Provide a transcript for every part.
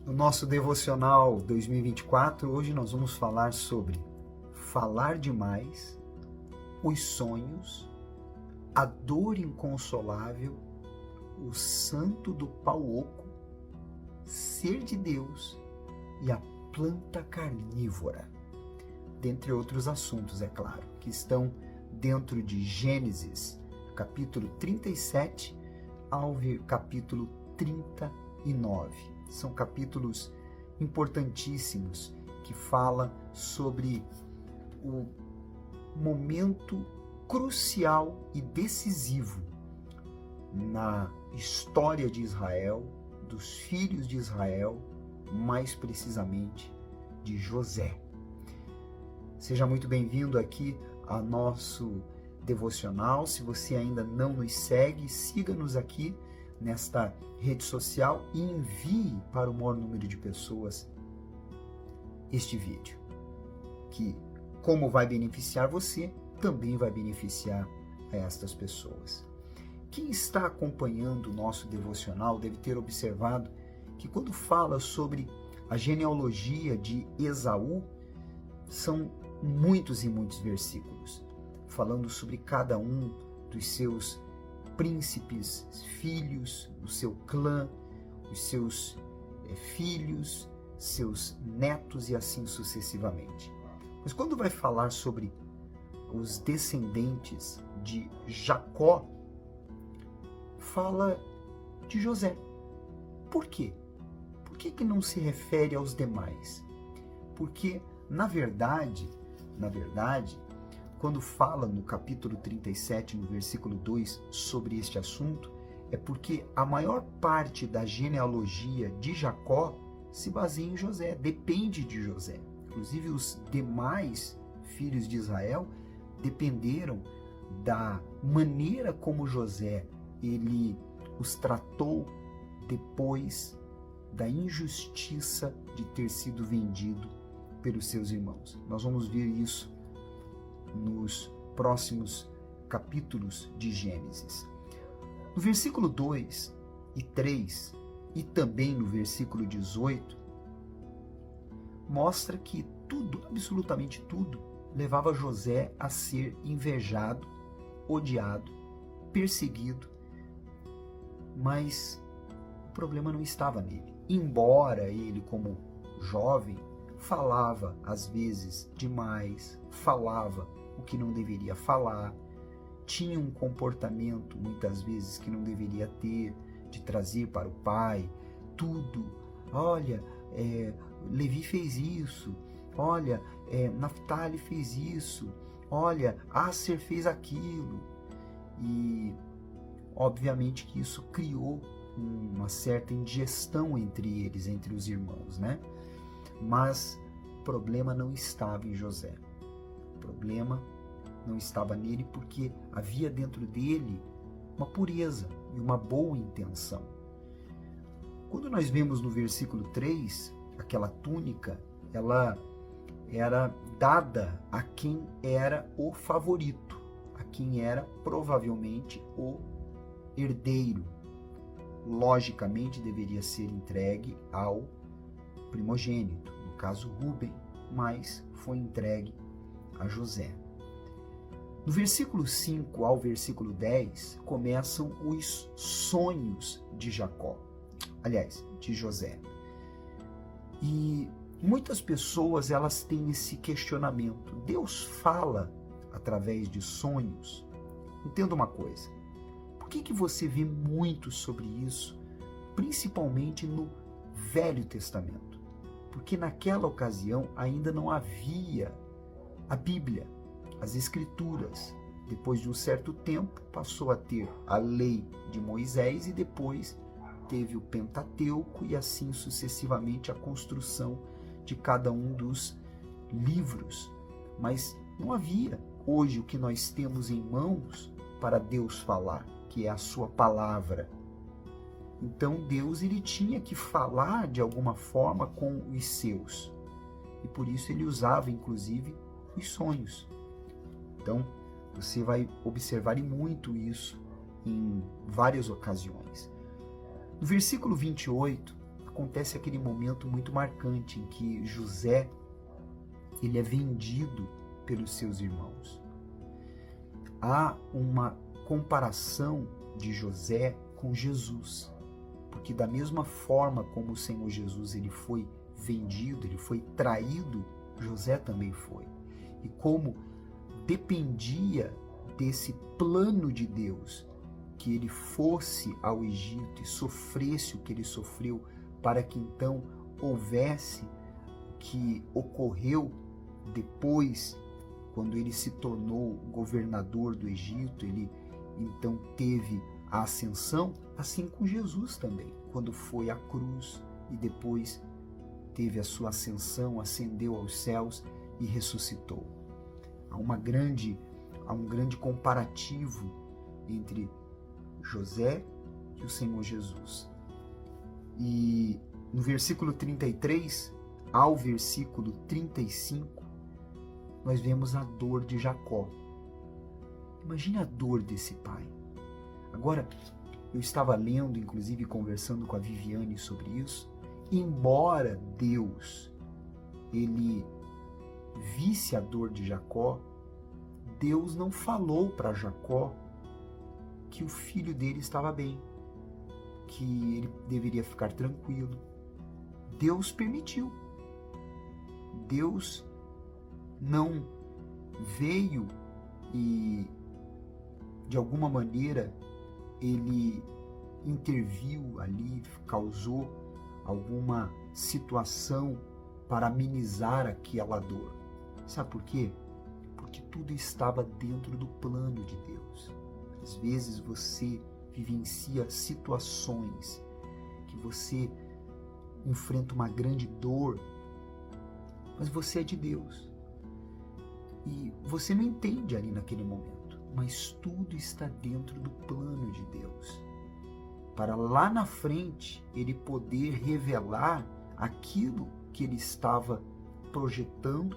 No nosso devocional 2024, hoje nós vamos falar sobre falar demais, os sonhos, a dor inconsolável, o santo do pau oco, ser de Deus e a planta carnívora. Dentre outros assuntos, é claro, que estão dentro de Gênesis, capítulo 37 ao capítulo 39. São capítulos importantíssimos que falam sobre o momento crucial e decisivo na história de Israel, dos filhos de Israel, mais precisamente de José. Seja muito bem-vindo aqui ao nosso devocional. Se você ainda não nos segue, siga-nos aqui nesta rede social e envie para o maior número de pessoas este vídeo, que, como vai beneficiar você, também vai beneficiar a estas pessoas. Quem está acompanhando o nosso devocional deve ter observado que quando fala sobre a genealogia de Esaú, são muitos e muitos versículos, falando sobre cada um dos seus príncipes, filhos, o seu clã, os seus filhos, seus netos e assim sucessivamente. Mas quando vai falar sobre os descendentes de Jacó, fala de José. Por quê? Por que não se refere aos demais? Porque, na verdade, quando fala no capítulo 37, no versículo 2, sobre este assunto, é porque a maior parte da genealogia de Jacó se baseia em José, depende de José. Inclusive, os demais filhos de Israel dependeram da maneira como José ele os tratou depois da injustiça de ter sido vendido pelos seus irmãos. Nós vamos ver isso nos próximos capítulos de Gênesis. No versículo 2 e 3 e também no versículo 18, mostra que tudo, absolutamente tudo, levava José a ser invejado, odiado, perseguido, mas o problema não estava nele. Embora ele, como jovem, falava às vezes demais, falava o que não deveria falar, tinha um comportamento muitas vezes que não deveria ter, de trazer para o pai tudo. Olha, Levi fez isso, olha, Naftali fez isso, olha, Asser fez aquilo. E obviamente que isso criou uma certa indigestão entre eles, entre os irmãos, né? Mas o problema não estava em José. O problema não estava nele porque havia dentro dele uma pureza e uma boa intenção. Quando nós vemos no versículo 3, aquela túnica, ela era dada a quem era o favorito, a quem era provavelmente o herdeiro. Logicamente deveria ser entregue ao primogênito, no caso Rúben, mas foi entregue a José. No versículo 5 ao versículo 10 começam os sonhos de Jacó, aliás, de José. E muitas pessoas elas têm esse questionamento. Deus fala através de sonhos? Entenda uma coisa. Por que você vê muito sobre isso, principalmente no Velho Testamento? Porque naquela ocasião ainda não havia a Bíblia, as Escrituras. Depois de um certo tempo, passou a ter a lei de Moisés e depois teve o Pentateuco e assim sucessivamente a construção de cada um dos livros. Mas não havia hoje o que nós temos em mãos para Deus falar, que é a sua palavra. Então Deus ele tinha que falar de alguma forma com os seus. E por isso ele usava inclusive os sonhos. Então você vai observar muito isso em várias ocasiões. No versículo 28, acontece aquele momento muito marcante em que José ele é vendido pelos seus irmãos. Há uma comparação de José com Jesus, porque da mesma forma como o Senhor Jesus ele foi vendido, ele foi traído, José também foi. E como dependia desse plano de Deus, que ele fosse ao Egito e sofresse o que ele sofreu, para que então houvesse o que ocorreu depois, quando ele se tornou governador do Egito, ele então teve a ascensão, assim com Jesus também, quando foi à cruz e depois teve a sua ascensão, ascendeu aos céus e ressuscitou. Há um grande comparativo entre José e o Senhor Jesus. E no versículo 33 ao versículo 35, nós vemos a dor de Jacó. Imagine a dor desse pai. Agora, eu estava lendo, inclusive conversando com a Viviane sobre isso, embora Deus ele visse a dor de Jacó, Deus não falou para Jacó que o filho dele estava bem, que ele deveria ficar tranquilo. Deus permitiu. Deus não veio e, de alguma maneira, ele interviu ali, causou alguma situação para amenizar aquela dor. Sabe por quê? Porque tudo estava dentro do plano de Deus. Às vezes você vivencia situações que você enfrenta uma grande dor, mas você é de Deus. E você não entende ali naquele momento, mas tudo está dentro do plano de Deus. Para lá na frente ele poder revelar aquilo que ele estava projetando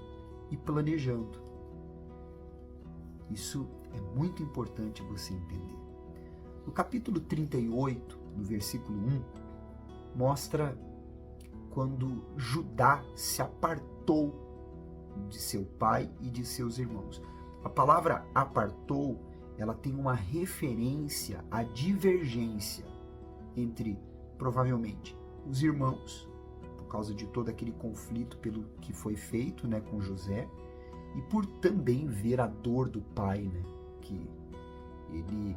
e planejando. Isso é muito importante você entender. No capítulo 38, no versículo 1, mostra quando Judá se apartou de seu pai e de seus irmãos. A palavra apartou, ela tem uma referência à divergência entre, provavelmente, os irmãos, por causa de todo aquele conflito pelo que foi feito, né, com José, e por também ver a dor do pai, né, que ele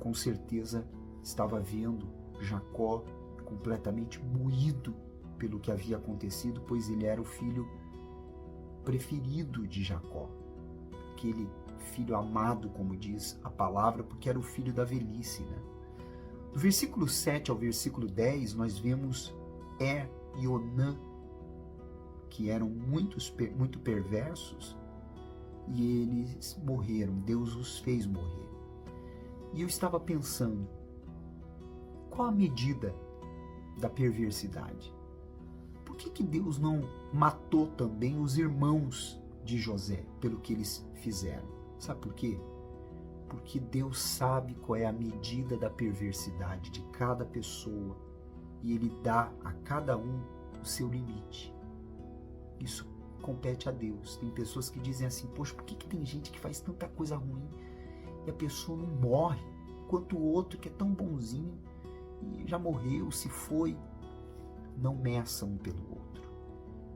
com certeza estava vendo Jacó completamente moído pelo que havia acontecido, pois ele era o filho preferido de Jacó, aquele filho amado, como diz a palavra, porque era o filho da velhice, né? Do versículo 7 ao versículo 10, nós vemos e Onã, que eram muito perversos, e eles morreram, Deus os fez morrer. E eu estava pensando, qual a medida da perversidade? Por que Deus não matou também os irmãos de José pelo que eles fizeram? Sabe por quê? Porque Deus sabe qual é a medida da perversidade de cada pessoa e Ele dá a cada um o seu limite. Isso compete a Deus. Tem pessoas que dizem assim, poxa, por que tem gente que faz tanta coisa ruim e a pessoa não morre, enquanto o outro que é tão bonzinho e já morreu, se foi? Não meça um pelo outro.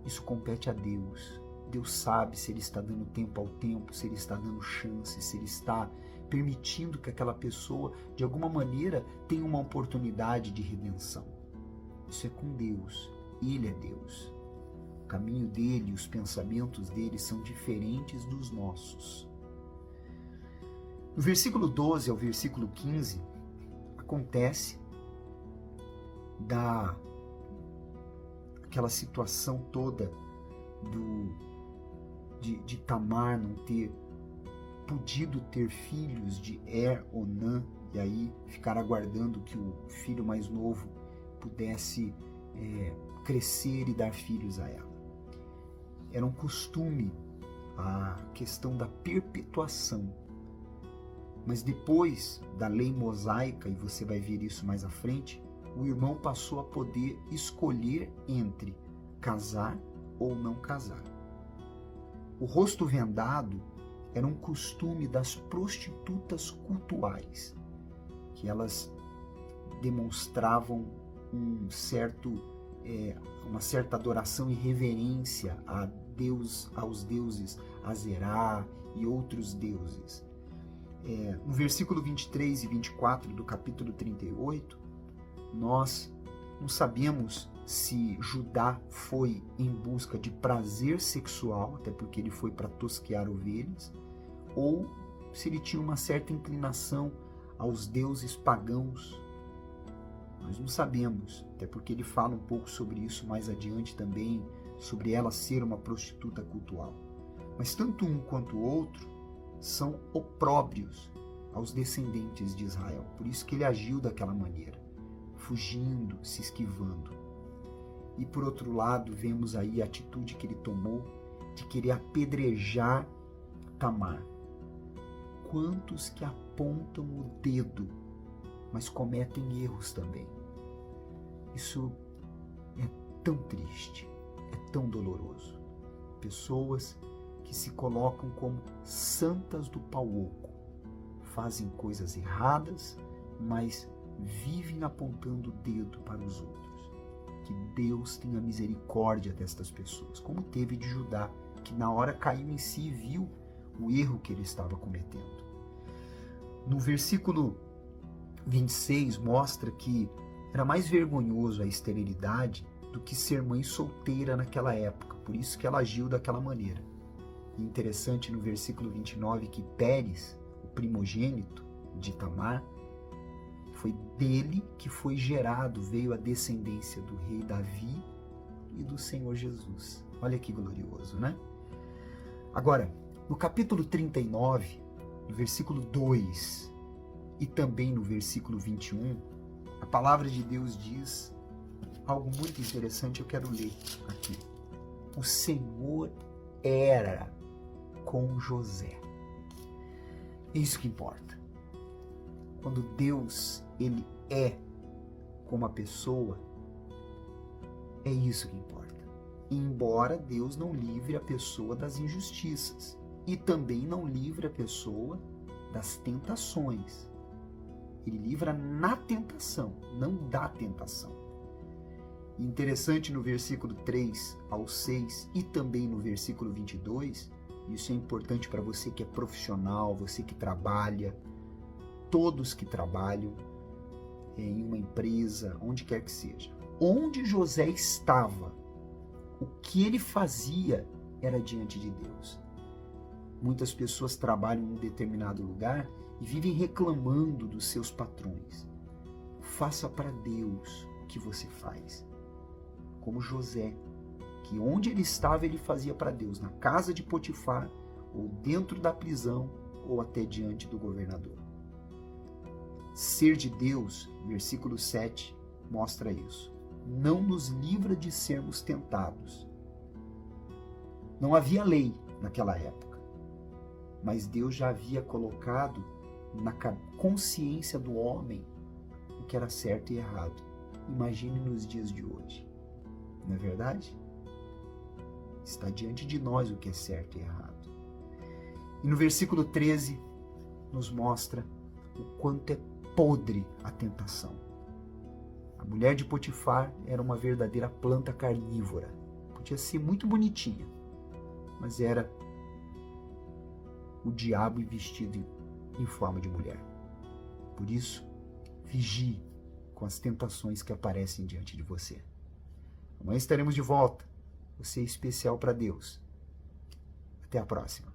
Isso compete a Deus. Deus sabe se Ele está dando tempo ao tempo, se Ele está dando chance, se Ele está permitindo que aquela pessoa, de alguma maneira, tenha uma oportunidade de redenção. Isso é com Deus. Ele é Deus. O caminho dele, os pensamentos dele são diferentes dos nossos. No versículo 12 ao versículo 15, acontece aquela situação toda de Tamar não ter podido ter filhos de Onã, e aí ficar aguardando que o filho mais novo pudesse crescer e dar filhos a ela. Era um costume a questão da perpetuação. Mas depois da lei mosaica, e você vai ver isso mais à frente, o irmão passou a poder escolher entre casar ou não casar. O rosto vendado era um costume das prostitutas cultuais, que elas demonstravam uma certa adoração e reverência aos deuses Azerá e outros deuses. No versículo 23 e 24 do capítulo 38, nós não sabemos se Judá foi em busca de prazer sexual, até porque ele foi para tosquear ovelhas, ou se ele tinha uma certa inclinação aos deuses pagãos. Nós não sabemos, até porque ele fala um pouco sobre isso mais adiante também, sobre ela ser uma prostituta cultual. Mas tanto um quanto o outro são opróbrios aos descendentes de Israel. Por isso que ele agiu daquela maneira, fugindo, se esquivando. E por outro lado, vemos aí a atitude que ele tomou de querer apedrejar Tamar. Quantos que apontam o dedo, mas cometem erros também. Isso é tão triste, é tão doloroso. Pessoas que se colocam como santas do pau oco, fazem coisas erradas, mas vivem apontando o dedo para os outros. Que Deus tenha misericórdia destas pessoas, como teve de Judá, que na hora caiu em si e viu o erro que ele estava cometendo. No versículo 26 mostra que era mais vergonhoso a esterilidade do que ser mãe solteira naquela época, por isso que ela agiu daquela maneira. E interessante no versículo 29 que Pérez, o primogênito de Tamar, foi dele que foi gerado, veio a descendência do rei Davi e do Senhor Jesus. Olha que glorioso, né? Agora, no capítulo 39, no versículo 2 e também no versículo 21, a palavra de Deus diz algo muito interessante, eu quero ler aqui. O Senhor era com José. É isso que importa. Quando Deus, ele é com uma pessoa, é isso que importa. Embora Deus não livre a pessoa das injustiças e também não livre a pessoa das tentações. Ele livra na tentação, não da tentação. E interessante no versículo 3 ao 6 e também no versículo 22, isso é importante para você que é profissional, você que trabalha, todos que trabalham em uma empresa, onde quer que seja. Onde José estava, o que ele fazia era diante de Deus. Muitas pessoas trabalham em um determinado lugar e vivem reclamando dos seus patrões. Faça para Deus o que você faz. Como José, que onde ele estava ele fazia para Deus, na casa de Potifar, ou dentro da prisão, ou até diante do governador. Ser de Deus, versículo 7, mostra isso. Não nos livra de sermos tentados. Não havia lei naquela época, mas Deus já havia colocado na consciência do homem o que era certo e errado. Imagine nos dias de hoje. Não é verdade? Está diante de nós o que é certo e errado. E no versículo 13 nos mostra o quanto é podre a tentação. A mulher de Potifar era uma verdadeira planta carnívora. Podia ser muito bonitinha, mas era o diabo vestido em forma de mulher. Por isso, vigie com as tentações que aparecem diante de você. Amanhã estaremos de volta. Você é especial para Deus. Até a próxima.